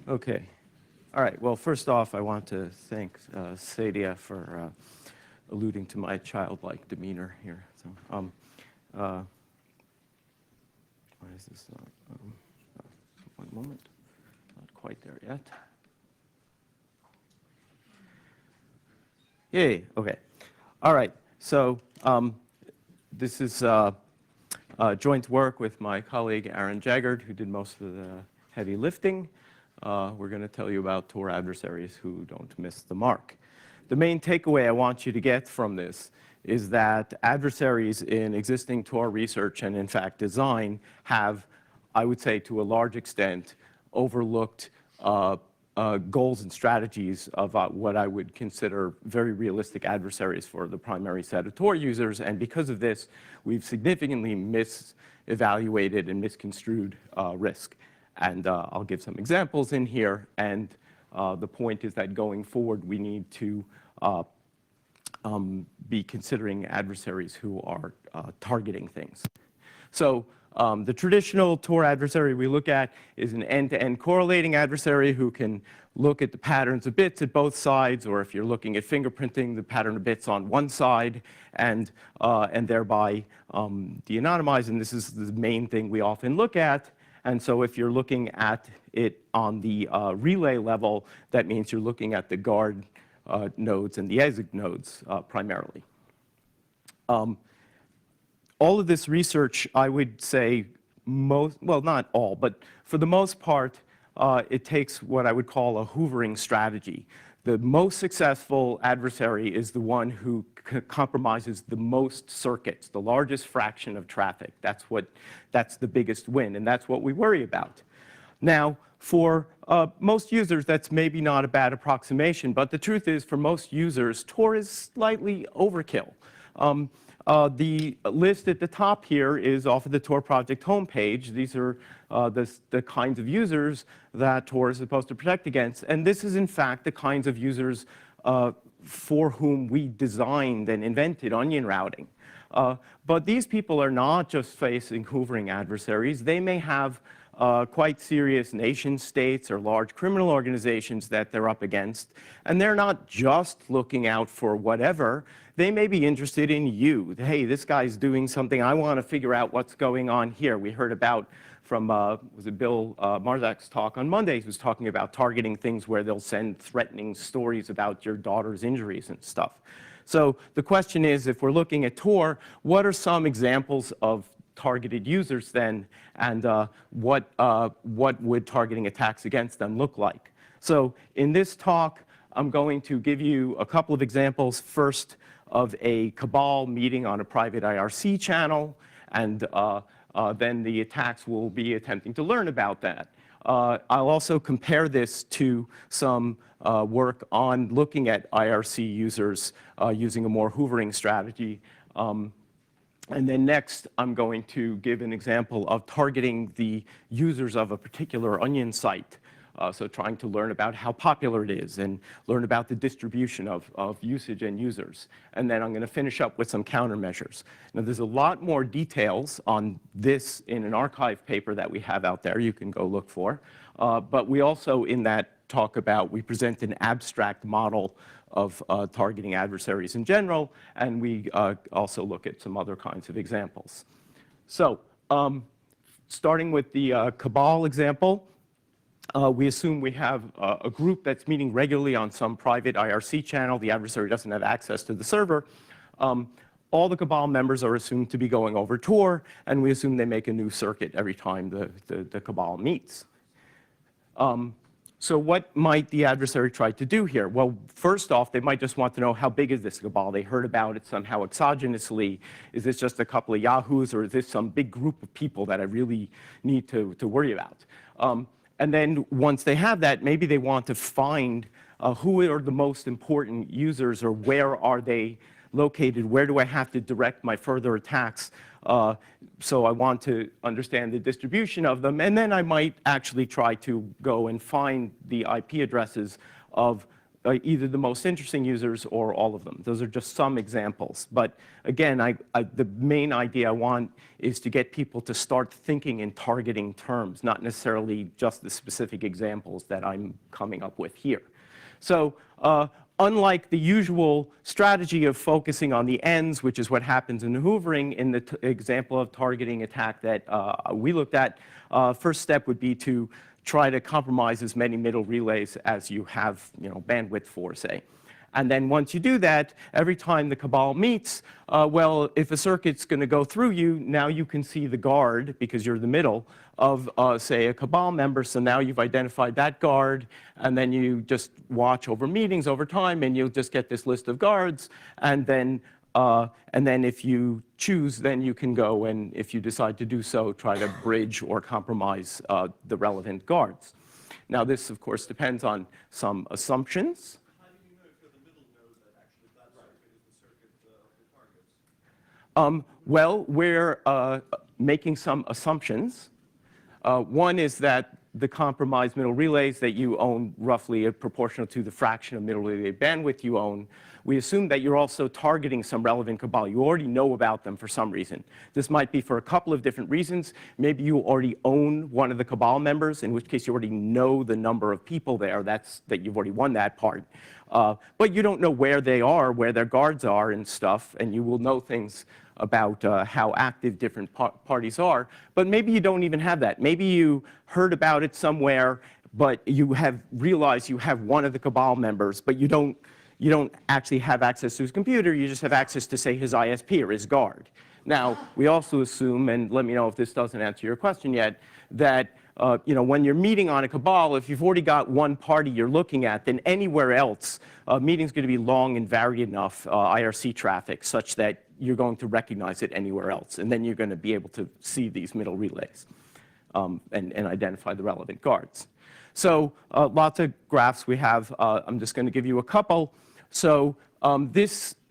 Okay. All right. Well, first off, I want to thank Sadia for alluding to my childlike demeanor here. So, why is this not? One moment. Not quite there yet. Yay. Okay. All right. So, this is joint work with my colleague Aaron Jaggard, who did most of the heavy lifting. We're going to tell you about Tor adversaries who don't miss the mark. The main takeaway I want you to get from this is that adversaries in existing Tor research and, in fact, design have, I would say, to a large extent, overlooked goals and strategies of what I would consider very realistic adversaries for the primary set of Tor users. And because of this, we've significantly misevaluated and misconstrued risk. And I'll give some examples in here. And the point is that going forward, we need to be considering adversaries who are targeting things. So the traditional Tor adversary we look at is an end-to-end correlating adversary who can look at the patterns of bits at both sides, or if you're looking at fingerprinting, the pattern of bits on one side, and thereby de-anonymize. And this is the main thing we often look at. And so if you're looking at it on the relay level, that means you're looking at the guard nodes and the exit nodes primarily. All of this research, I would say, well, not all, but for the most part, it takes what I would call a hoovering strategy. The most successful adversary is the one who compromises the most circuits, the largest fraction of traffic. That's the biggest win, and that's what we worry about. Now, for most users, that's maybe not a bad approximation, but the truth is, for most users, Tor is slightly overkill. The list at the top here is off of the Tor project homepage. These are the kinds of users that Tor is supposed to protect against. And this is, in fact, the kinds of users for whom we designed and invented onion routing. But these people are not just facing hoovering adversaries. They may have quite serious nation states or large criminal organizations that they're up against. And they're not just looking out for whatever. They may be interested in you. Hey, this guy's doing something. I want to figure out what's going on here. We heard about from, was it Bill Marzak's talk on Monday? He was talking about targeting things where they'll send threatening stories about your daughter's injuries and stuff. So the question is, if we're looking at Tor, what are some examples of targeted users then, and what would targeting attacks against them look like? So in this talk, I'm going to give you a couple of examples. First, of a cabal meeting on a private IRC channel, and then the attacks will be attempting to learn about that. I'll also compare this to some work on looking at IRC users using a more hoovering strategy. And then next, I'm going to give an example of targeting the users of a particular onion site. So trying to learn about how popular it is and learn about the distribution of usage and users. And then I'm going to finish up with some countermeasures. Now, there's a lot more details on this in an archive paper that we have out there you can go look for. But we also, in that talk we present an abstract model of targeting adversaries in general, and we also look at some other kinds of examples. So starting with the cabal example, we assume we have a group that's meeting regularly on some private IRC channel. The adversary doesn't have access to the server. All the cabal members are assumed to be going over Tor, and we assume they make a new circuit every time the cabal meets. So what might the adversary try to do here? Well, first off, they might just want to know how big is this cabal. They heard about it somehow exogenously. Is this just a couple of yahoos, or is this some big group of people that I really need to worry about? And then once they have that, maybe they want to find who are the most important users, or where are they located? Where do I have to direct my further attacks? So I want to understand the distribution of them. And then I might actually try to go and find the IP addresses of either the most interesting users or all of them. Those are just some examples. But again, the main idea I want is to get people to start thinking in targeting terms, not necessarily just the specific examples that I'm coming up with here. So unlike the usual strategy of focusing on the ends, which is what happens in hoovering, in the example of targeting attack that we looked at, first step would be to try to compromise as many middle relays as you have, bandwidth for, say. And then once you do that, every time the cabal meets, well, if a circuit's going to go through you, now you can see the guard, because you're the middle, of, say, a cabal member. So now you've identified that guard, and then you just watch over meetings over time, and you'll just get this list of guards. And then if you choose, then you can go and, if you decide to do so, try to bridge or compromise the relevant guards. Now, this, of course, depends on some assumptions. How do you know if you're the middle node that actually that circuit is the circuit of the targets? Well, we're making some assumptions. One is that the compromised middle relays that you own roughly proportional to the fraction of middle relay bandwidth you own. We assume that you're also targeting some relevant cabal. You already know about them for some reason. This might be for a couple of different reasons. Maybe you already own one of the cabal members, in which case you already know the number of people there. That you've already won that part. But you don't know where they are, where their guards are and stuff, and you will know things about how active different parties are. But maybe you don't even have that. Maybe you heard about it somewhere, but you have realized you have one of the cabal members, but you don't actually have access to his computer. You just have access to, say, his ISP or his guard. Now, we also assume, and let me know if this doesn't answer your question yet, that when you're meeting on a cabal, if you've already got one party you're looking at, then anywhere else, meeting's going to be long and varied enough IRC traffic such that you're going to recognize it anywhere else. And then you're going to be able to see these middle relays and identify the relevant guards. So lots of graphs we have. I'm just going to give you a couple. So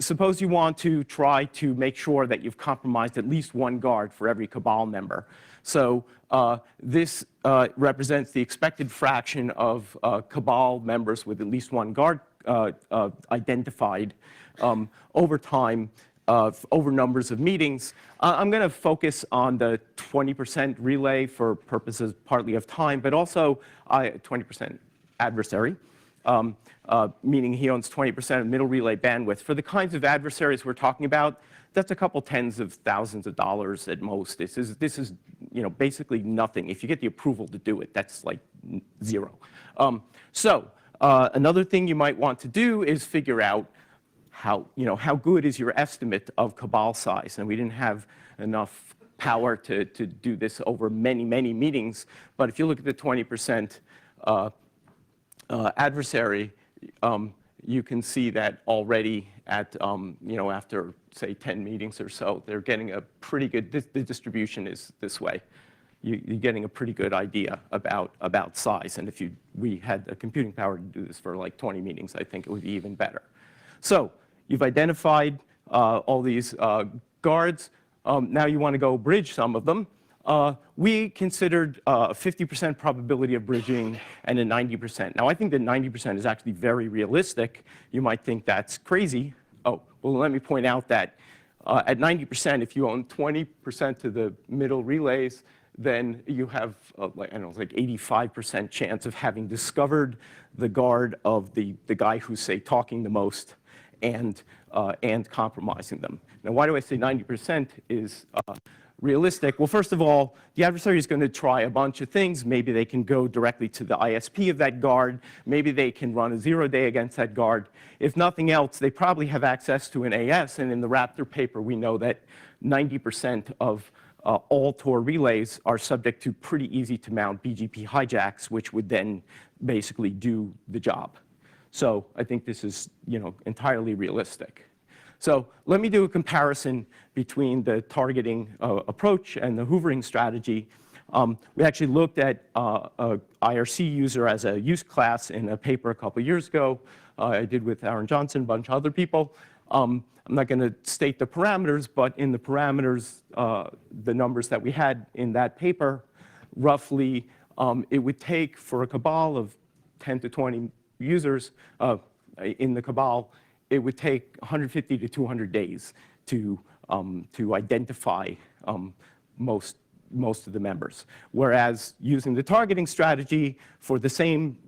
suppose you want to try to make sure that you've compromised at least one guard for every cabal member. So this represents the expected fraction of cabal members with at least one guard identified over time, over numbers of meetings. I'm going to focus on the 20% relay for purposes partly of time, but also 20% adversary, meaning he owns 20% of middle relay bandwidth. For the kinds of adversaries we're talking about, that's a couple tens of thousands of dollars at most. This is basically nothing. If you get the approval to do it, that's like zero. Another thing you might want to do is figure out how good is your estimate of cabal size. And we didn't have enough power to do this over many, many meetings. But if you look at the 20% adversary, you can see that already at, after, say, 10 meetings or so, they're getting a pretty good, the distribution is this way. You're getting a pretty good idea about size. And if we had the computing power to do this for like 20 meetings, I think it would be even better. So you've identified all these guards. Now you want to go bridge some of them. We considered a 50% probability of bridging and a 90%. Now, I think that 90% is actually very realistic. You might think that's crazy. Oh, well, let me point out that at 90%, if you own 20% of the middle relays, then you have, like 85% chance of having discovered the guard of the guy who's, say, talking the most and compromising them. Now, why do I say 90% is realistic? Well, first of all, the adversary is going to try a bunch of things. Maybe they can go directly to the ISP of that guard. Maybe they can run a 0-day against that guard. If nothing else, they probably have access to an AS. And in the Raptor paper, we know that 90% of all Tor relays are subject to pretty easy to mount BGP hijacks, which would then basically do the job. So I think this is entirely realistic. So let me do a comparison between the targeting approach and the hoovering strategy. We actually looked at a IRC user as a use class in a paper a couple years ago. I did with Aaron Johnson, a bunch of other people. I'm not going to state the parameters, but in the parameters, the numbers that we had in that paper, roughly it would take for a cabal of 10 to 20 users, in the cabal, it would take 150 to 200 days to identify most of the members. Whereas using the targeting strategy for the same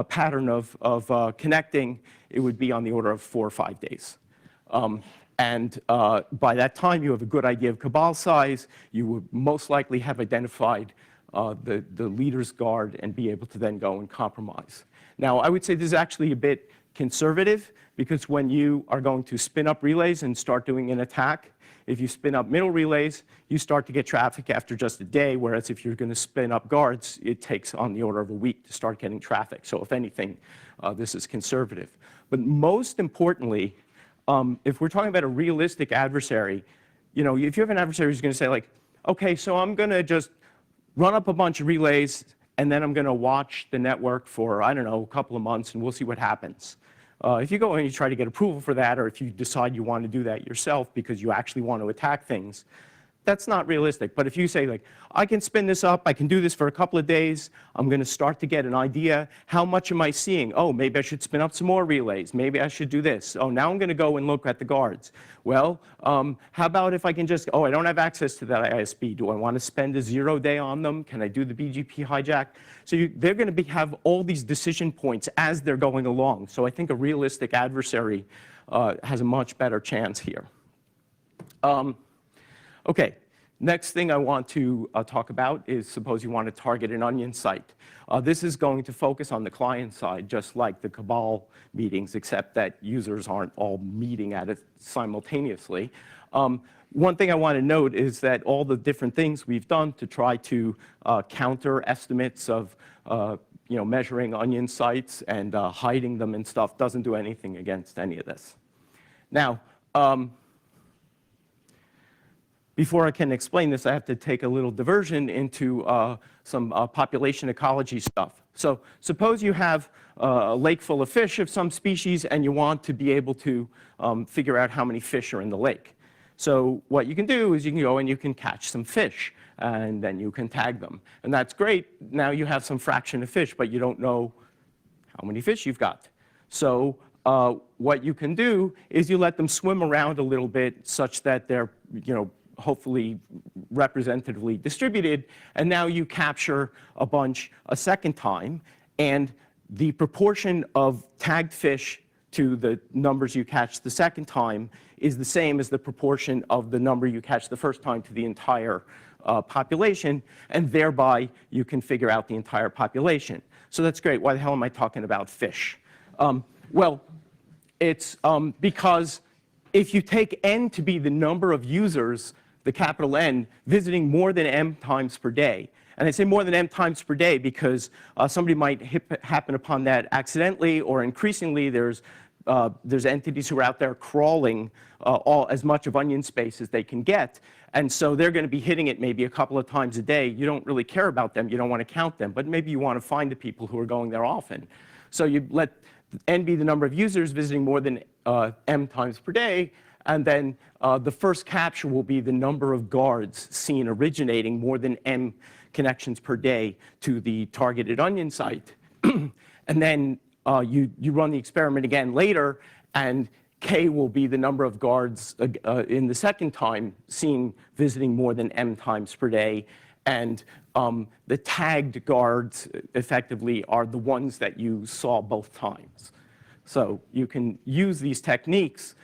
pattern of connecting, it would be on the order of 4 or 5 days. By that time, you have a good idea of cabal size. You would most likely have identified the leader's guard and be able to then go and compromise. Now, I would say this is actually a bit conservative, because when you are going to spin up relays and start doing an attack, if you spin up middle relays, you start to get traffic after just a day, whereas if you're going to spin up guards, it takes on the order of a week to start getting traffic. So if anything, this is conservative. But most importantly, if we're talking about a realistic adversary, if you have an adversary who's going to say, like, okay, so I'm going to just run up a bunch of relays, and then I'm going to watch the network for, I don't know, a couple of months, and we'll see what happens. If you go and you try to get approval for that, or if you decide you want to do that yourself because you actually want to attack things, that's not realistic. But if you say, like, I can spin this up, I can do this for a couple of days, I'm going to start to get an idea, how much am I seeing? Oh, maybe I should spin up some more relays. Maybe I should do this. Oh, now I'm going to go and look at the guards. Well, how about if I can just, I don't have access to that ISP. Do I want to spend a 0 day on them? Can I do the BGP hijack? So they're going to have all these decision points as they're going along. So I think a realistic adversary has a much better chance here. Okay, next thing I want to talk about is, suppose you want to target an onion site. This is going to focus on the client side, just like the cabal meetings, except that users aren't all meeting at it simultaneously. One thing I want to note is that all the different things we've done to try to counter estimates of measuring onion sites and hiding them and stuff doesn't do anything against any of this. Now, before I can explain this, I have to take a little diversion into some population ecology stuff. So suppose you have a lake full of fish of some species, and you want to be able to figure out how many fish are in the lake. So what you can do is you can go and you can catch some fish, and then you can tag them. And that's great. Now you have some fraction of fish, but you don't know how many fish you've got. So what you can do is you let them swim around a little bit such that they're, hopefully representatively distributed, and now you capture a bunch a second time, and the proportion of tagged fish to the numbers you catch the second time is the same as the proportion of the number you catch the first time to the entire population, and thereby you can figure out the entire population. So that's great. Why the hell am I talking about fish? Well, it's because if you take n to be the number of users, the capital N, visiting more than m times per day. And I say more than m times per day because somebody might happen upon that accidentally, or increasingly there's entities who are out there crawling as much of onion space as they can get. And so they're going to be hitting it maybe a couple of times a day. You don't really care about them. You don't want to count them. But maybe you want to find the people who are going there often. So you let n be the number of users visiting more than m times per day. And then the first capture will be the number of guards seen originating more than m connections per day to the targeted onion site. And then you run the experiment again later, and k will be the number of guards in the second time seen visiting more than m times per day. And the tagged guards effectively are the ones that you saw both times. So you can use these techniques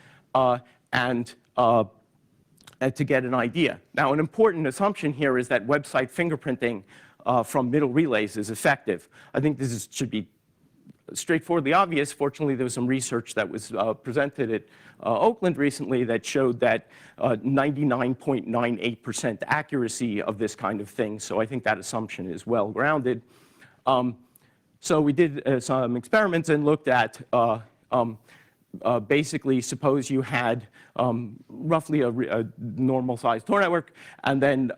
and to get an idea. Now, an important assumption here is that website fingerprinting from middle relays is effective. I think this should be straightforwardly obvious. Fortunately, there was some research that was presented at Oakland recently that showed that 99.98% accuracy of this kind of thing. So I think that assumption is well grounded. So we did some experiments and looked at basically, suppose you had roughly a normal-sized Tor network, and then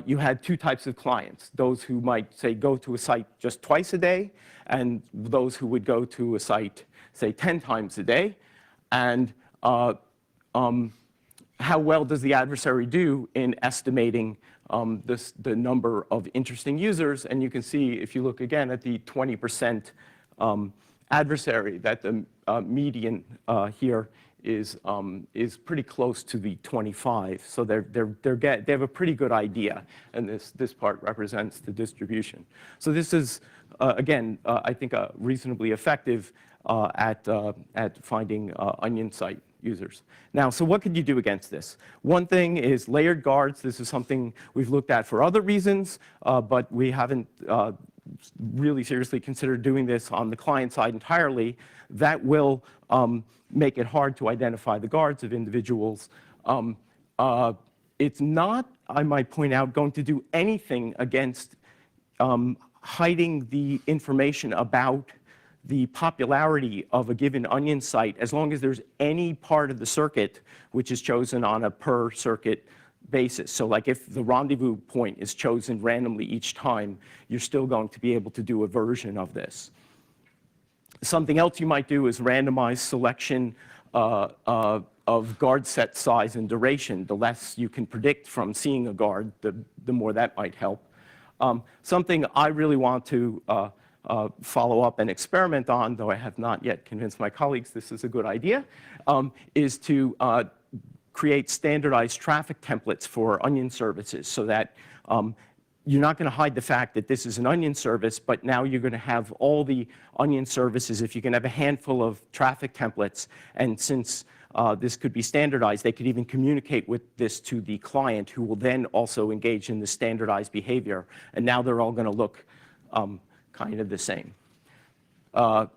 you had two types of clients: those who might, say, go to a site just twice a day, and those who would go to a site, say, 10 times a day. And how well does the adversary do in estimating the number of interesting users? And you can see, if you look again at the 20% adversary, that the median here is pretty close to the 25. So they have a pretty good idea, and this part represents the distribution. So this is, again, I think reasonably effective at finding onion site users. Now, so what could you do against this? One thing is layered guards. This is something we've looked at for other reasons, but we haven't really seriously considered doing this on the client side entirely. That will make it hard to identify the guards of individuals. It's not, I might point out, going to do anything against hiding the information about the popularity of a given onion site, as long as there's any part of the circuit which is chosen on a per circuit basis. So like if the rendezvous point is chosen randomly each time, you're still going to be able to do a version of this. Something else you might do is randomized selection of guard set size and duration. The less you can predict from seeing a guard, the more that might help. Something I really want to follow up and experiment on, though I have not yet convinced my colleagues this is a good idea, is to create standardized traffic templates for onion services so that you're not going to hide the fact that this is an onion service, but now you're going to have all the onion services. If you can have a handful of traffic templates, and since this could be standardized, they could even communicate with this to the client, who will then also engage in the standardized behavior. And now they're all going to look kind of the same.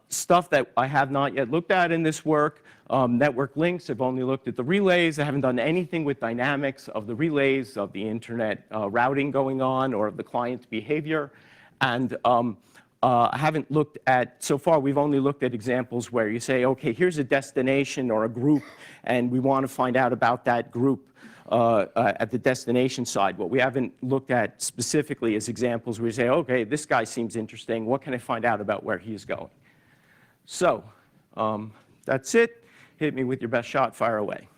Stuff that I have not yet looked at in this work, network links. I've only looked at the relays. I haven't done anything with dynamics of the relays, of the internet routing going on, or of the client's behavior. And I haven't looked at, so far we've only looked at examples where you say, okay, here's a destination or a group, and we want to find out about that group at the destination side. What we haven't looked at specifically is examples where you say, okay, this guy seems interesting. What can I find out about where he's going? So that's it. Hit me with your best shot. Fire away.